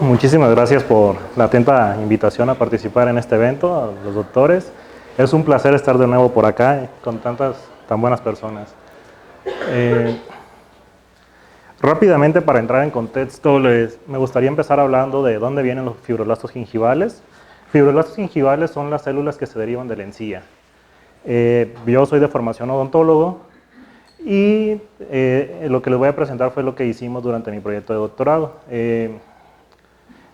Muchísimas gracias por la atenta invitación a participar en este evento, a los doctores. Es un placer estar de nuevo por acá con tan buenas personas. Rápidamente, para entrar en contexto, me gustaría empezar hablando de dónde vienen los fibroblastos gingivales. Fibroblastos gingivales son las células que se derivan de la encía. Yo soy de formación odontólogo y lo que les voy a presentar fue lo que hicimos durante mi proyecto de doctorado.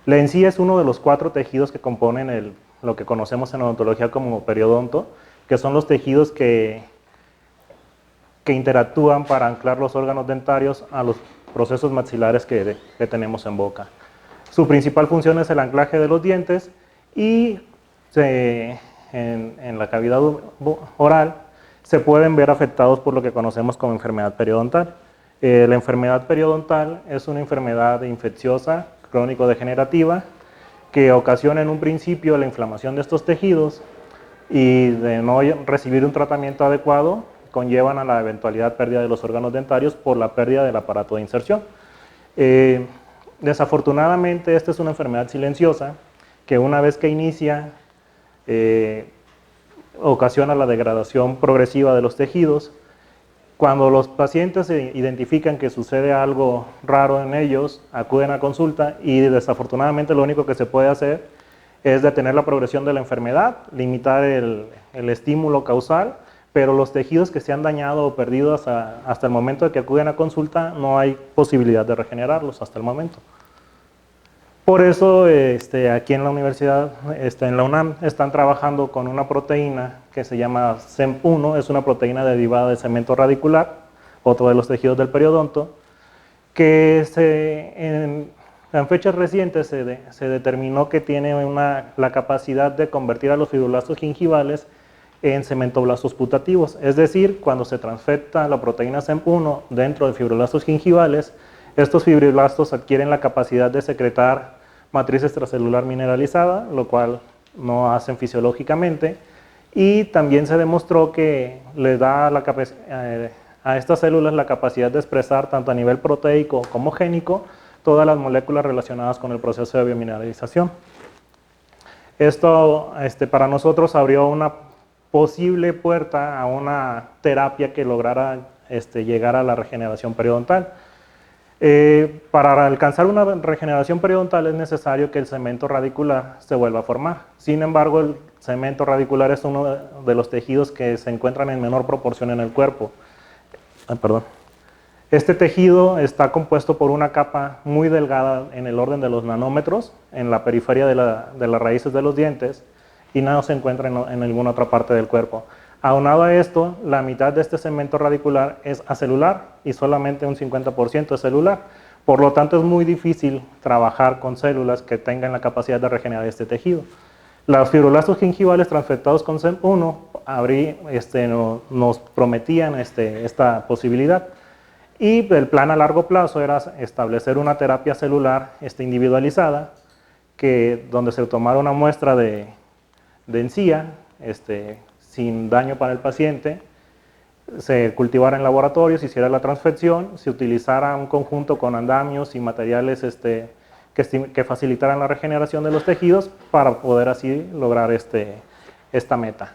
La encía es uno de los 4 tejidos que componen lo que conocemos en odontología como periodonto, que son los tejidos que interactúan para anclar los órganos dentarios a los procesos maxilares que tenemos en boca. Su principal función es el anclaje de los dientes y en la cavidad oral se pueden ver afectados por lo que conocemos como enfermedad periodontal. La enfermedad periodontal es una enfermedad infecciosa crónico-degenerativa que ocasiona en un principio la inflamación de estos tejidos y de no recibir un tratamiento adecuado conllevan a la eventualidad pérdida de los órganos dentarios por la pérdida del aparato de inserción. Desafortunadamente esta es una enfermedad silenciosa que una vez que inicia ocasiona la degradación progresiva de los tejidos. Cuando los pacientes identifican que sucede algo raro en ellos, acuden a consulta y desafortunadamente lo único que se puede hacer es detener la progresión de la enfermedad, limitar el estímulo causal, pero los tejidos que se han dañado o perdido hasta el momento de que acuden a consulta no hay posibilidad de regenerarlos hasta el momento. Por eso aquí en la universidad, en la UNAM, están trabajando con una proteína que se llama CEMP1, es una proteína derivada de cemento radicular, otro de los tejidos del periodonto, que en fechas recientes se determinó que tiene la capacidad de convertir a los fibroblastos gingivales en cementoblastos putativos, es decir, cuando se transfecta la proteína CEMP1 dentro de fibroblastos gingivales, estos fibroblastos adquieren la capacidad de secretar matriz extracelular mineralizada, lo cual no hacen fisiológicamente, y también se demostró que le da a estas células la capacidad de expresar tanto a nivel proteico como génico todas las moléculas relacionadas con el proceso de biomineralización. Esto para nosotros abrió una posible puerta a una terapia que lograra llegar a la regeneración periodontal. Para alcanzar una regeneración periodontal es necesario que el cemento radicular se vuelva a formar. Sin embargo, el cemento radicular es uno de los tejidos que se encuentran en menor proporción en el cuerpo. Este tejido está compuesto por una capa muy delgada en el orden de los nanómetros en la periferia de las raíces de los dientes y no se encuentra en ninguna otra parte del cuerpo. Aunado a esto, la mitad de este cemento radicular es acelular y solamente un 50% es celular. Por lo tanto, es muy difícil trabajar con células que tengan la capacidad de regenerar este tejido. Los fibroblastos gingivales transfectados con CEMP1 nos prometían esta posibilidad. Y el plan a largo plazo era establecer una terapia celular individualizada, donde se tomara una muestra de encía, sin daño para el paciente, se cultivara en laboratorio, se hiciera la transfección, se utilizara un conjunto con andamios y materiales que facilitaran la regeneración de los tejidos para poder así lograr esta meta.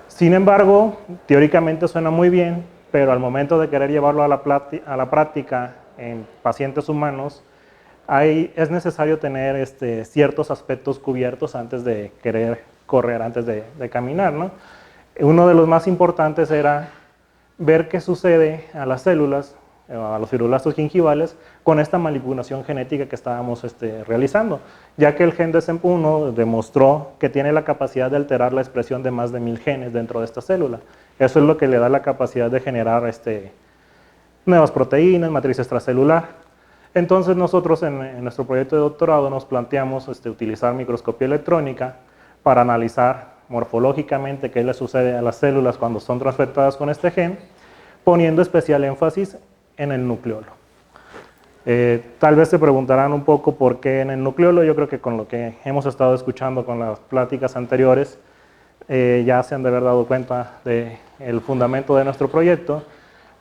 Sin embargo, teóricamente suena muy bien, pero al momento de querer llevarlo a la práctica en pacientes humanos, es necesario tener ciertos aspectos cubiertos antes de querer correr, antes de caminar, ¿no? Uno de los más importantes era ver qué sucede a las células, a los fibroblastos gingivales, con esta manipulación genética que estábamos realizando, ya que el gen de CEMP1 demostró que tiene la capacidad de alterar la expresión de más de 1000 genes dentro de esta célula. Eso es lo que le da la capacidad de generar nuevas proteínas, matriz extracelular. Entonces nosotros en nuestro proyecto de doctorado nos planteamos utilizar microscopía electrónica para analizar morfológicamente qué le sucede a las células cuando son transfectadas con este gen, poniendo especial énfasis en el nucleolo. Tal vez se preguntarán un poco por qué en el nucleolo. Yo creo que con lo que hemos estado escuchando con las pláticas anteriores, ya se han de haber dado cuenta del fundamento de nuestro proyecto,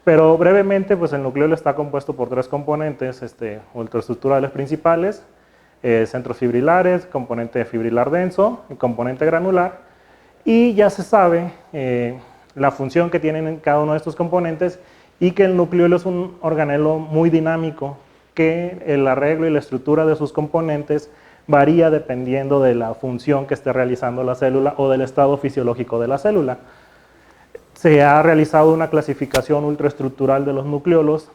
pero brevemente, pues el nucleolo está compuesto por 3 componentes ultraestructurales principales. centros fibrilares, componente fibrilar denso y componente granular, y ya se sabe la función que tienen en cada uno de estos componentes y que el nucleolo es un organelo muy dinámico, que el arreglo y la estructura de sus componentes varía dependiendo de la función que esté realizando la célula o del estado fisiológico de la célula. Se ha realizado una clasificación ultraestructural de los nucleolos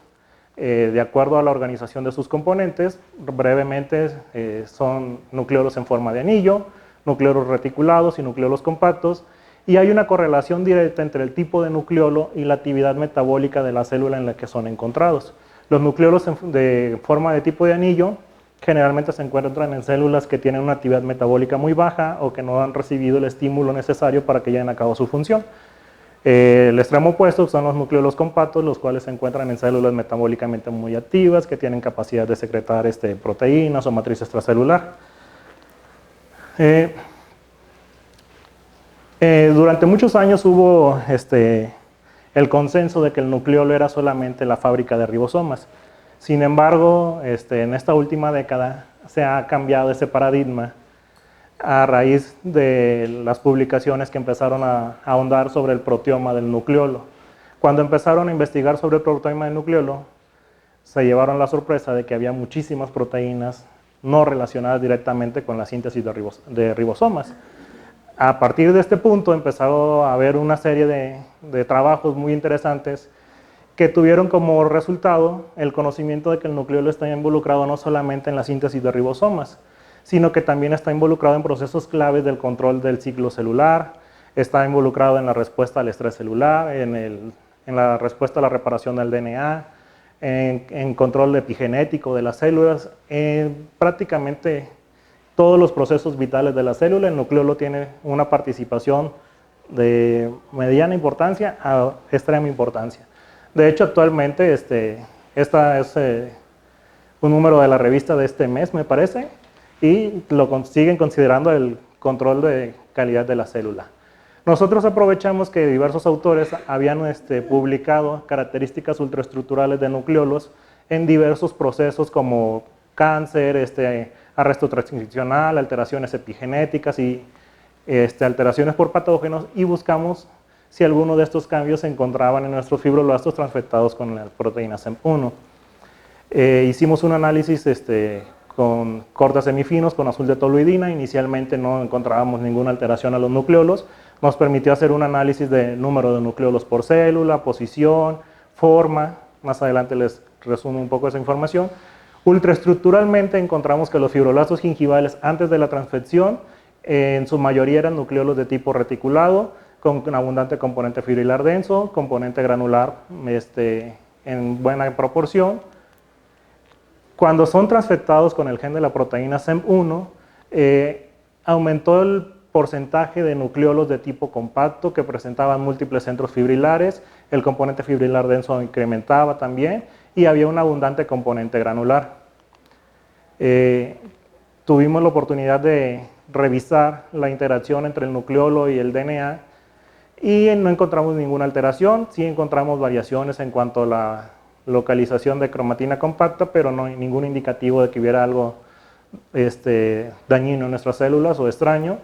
de acuerdo a la organización de sus componentes. Brevemente son nucleolos en forma de anillo, nucleolos reticulados y nucleolos compactos, y hay una correlación directa entre el tipo de nucleolo y la actividad metabólica de la célula en la que son encontrados. Los nucleolos de forma de tipo de anillo generalmente se encuentran en células que tienen una actividad metabólica muy baja o que no han recibido el estímulo necesario para que lleven a cabo su función. El extremo opuesto son los nucleolos compactos, los cuales se encuentran en células metabólicamente muy activas, que tienen capacidad de secretar proteínas o matriz extracelular. Durante muchos años hubo el consenso de que el nucleolo era solamente la fábrica de ribosomas. Sin embargo, en esta última década se ha cambiado ese paradigma a raíz de las publicaciones que empezaron a ahondar sobre el proteoma del nucleolo. Cuando empezaron a investigar sobre el proteoma del nucleolo, se llevaron la sorpresa de que había muchísimas proteínas no relacionadas directamente con la síntesis de ribosomas. A partir de este punto empezaron a haber una serie de trabajos muy interesantes que tuvieron como resultado el conocimiento de que el nucleolo está involucrado no solamente en la síntesis de ribosomas, sino que también está involucrado en procesos claves del control del ciclo celular, está involucrado en la respuesta al estrés celular, en la respuesta a la reparación del DNA, en control epigenético de las células, prácticamente todos los procesos vitales de la célula. El nucleolo tiene una participación de mediana importancia a extrema importancia. De hecho, actualmente, esta es un número de la revista de este mes, me parece, y lo siguen considerando el control de calidad de la célula. Nosotros aprovechamos que diversos autores habían publicado características ultraestructurales de nucleolos en diversos procesos como cáncer, arresto transcripcional, alteraciones epigenéticas y alteraciones por patógenos, y buscamos si alguno de estos cambios se encontraban en nuestros fibroblastos transfectados con la proteína SEM1. Hicimos un análisis con cortes semifinos con azul de toluidina. Inicialmente no encontrábamos ninguna alteración a los nucleolos. Nos permitió hacer un análisis de número de nucleolos por célula, posición, forma. Más adelante les resumo un poco esa información. Ultraestructuralmente encontramos que los fibroblastos gingivales antes de la transfección en su mayoría eran nucleolos de tipo reticulado, con un abundante componente fibrilar denso, componente granular en buena proporción. Cuando son transfectados con el gen de la proteína SEM1, aumentó el porcentaje de nucleolos de tipo compacto que presentaban múltiples centros fibrilares, el componente fibrilar denso incrementaba también y había un abundante componente granular. Tuvimos la oportunidad de revisar la interacción entre el nucleolo y el DNA y no encontramos ninguna alteración. Sí encontramos variaciones en cuanto a la localización de cromatina compacta, pero no hay ningún indicativo de que hubiera algo dañino en nuestras células o extraño.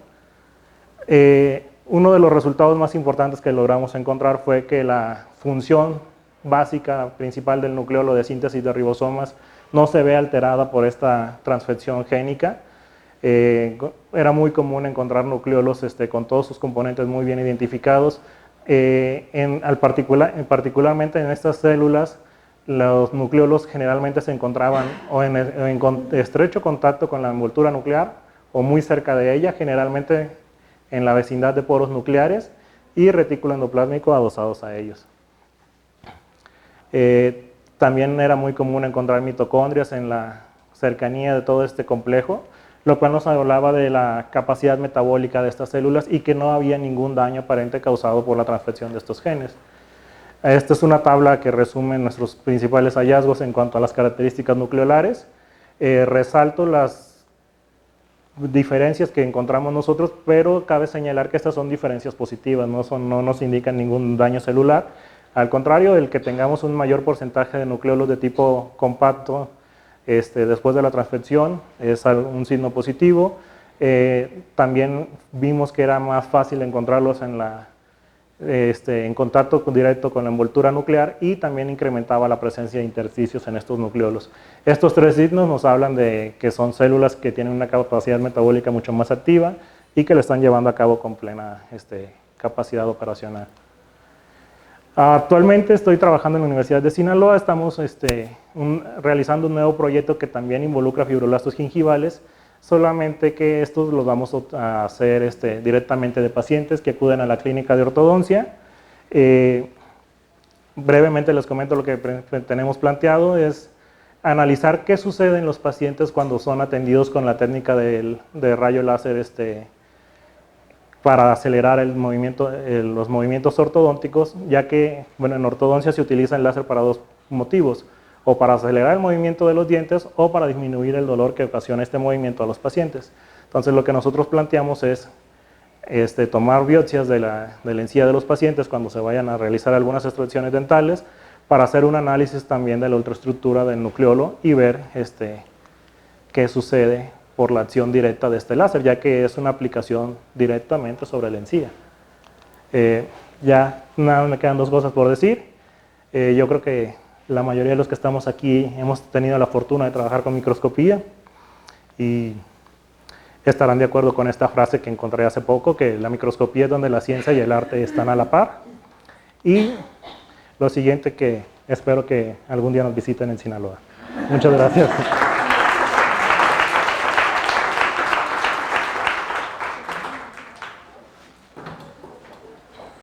Uno de los resultados más importantes que logramos encontrar fue que la función básica principal del nucleolo de síntesis de ribosomas no se ve alterada por esta transfección génica. Era muy común encontrar nucleolos con todos sus componentes muy bien identificados. Particularmente en estas células, los nucleolos generalmente se encontraban o en estrecho contacto con la envoltura nuclear o muy cerca de ella, generalmente en la vecindad de poros nucleares y retículo endoplásmico adosados a ellos. También era muy común encontrar mitocondrias en la cercanía de todo este complejo, lo cual nos hablaba de la capacidad metabólica de estas células y que no había ningún daño aparente causado por la transfección de estos genes. Esta es una tabla que resume nuestros principales hallazgos en cuanto a las características nucleolares. Resalto las diferencias que encontramos nosotros, pero cabe señalar que estas son diferencias positivas, no nos indican ningún daño celular. Al contrario, el que tengamos un mayor porcentaje de nucleolos de tipo compacto después de la transfección es un signo positivo. También vimos que era más fácil encontrarlos en contacto directo con la envoltura nuclear y también incrementaba la presencia de intersticios en estos nucleolos. Estos tres signos nos hablan de que son células que tienen una capacidad metabólica mucho más activa y que lo están llevando a cabo con plena capacidad operacional. Actualmente estoy trabajando en la Universidad de Sinaloa, estamos realizando un nuevo proyecto que también involucra fibroblastos gingivales, solamente que estos los vamos a hacer directamente de pacientes que acuden a la clínica de ortodoncia. Brevemente les comento lo que tenemos planteado, es analizar qué sucede en los pacientes cuando son atendidos con la técnica de rayo láser para acelerar los movimientos ortodónticos, ya que en ortodoncia se utiliza el láser para dos motivos, o para acelerar el movimiento de los dientes o para disminuir el dolor que ocasiona este movimiento a los pacientes. Entonces lo que nosotros planteamos es tomar biopsias de la encía de los pacientes cuando se vayan a realizar algunas extracciones dentales para hacer un análisis también de la ultraestructura del nucleolo y ver qué sucede por la acción directa de este láser, ya que es una aplicación directamente sobre la encía. Ya nada, me quedan dos cosas por decir. Yo creo que la mayoría de los que estamos aquí hemos tenido la fortuna de trabajar con microscopía y estarán de acuerdo con esta frase que encontré hace poco, que la microscopía es donde la ciencia y el arte están a la par. Y lo siguiente, que espero que algún día nos visiten en Sinaloa. Muchas gracias.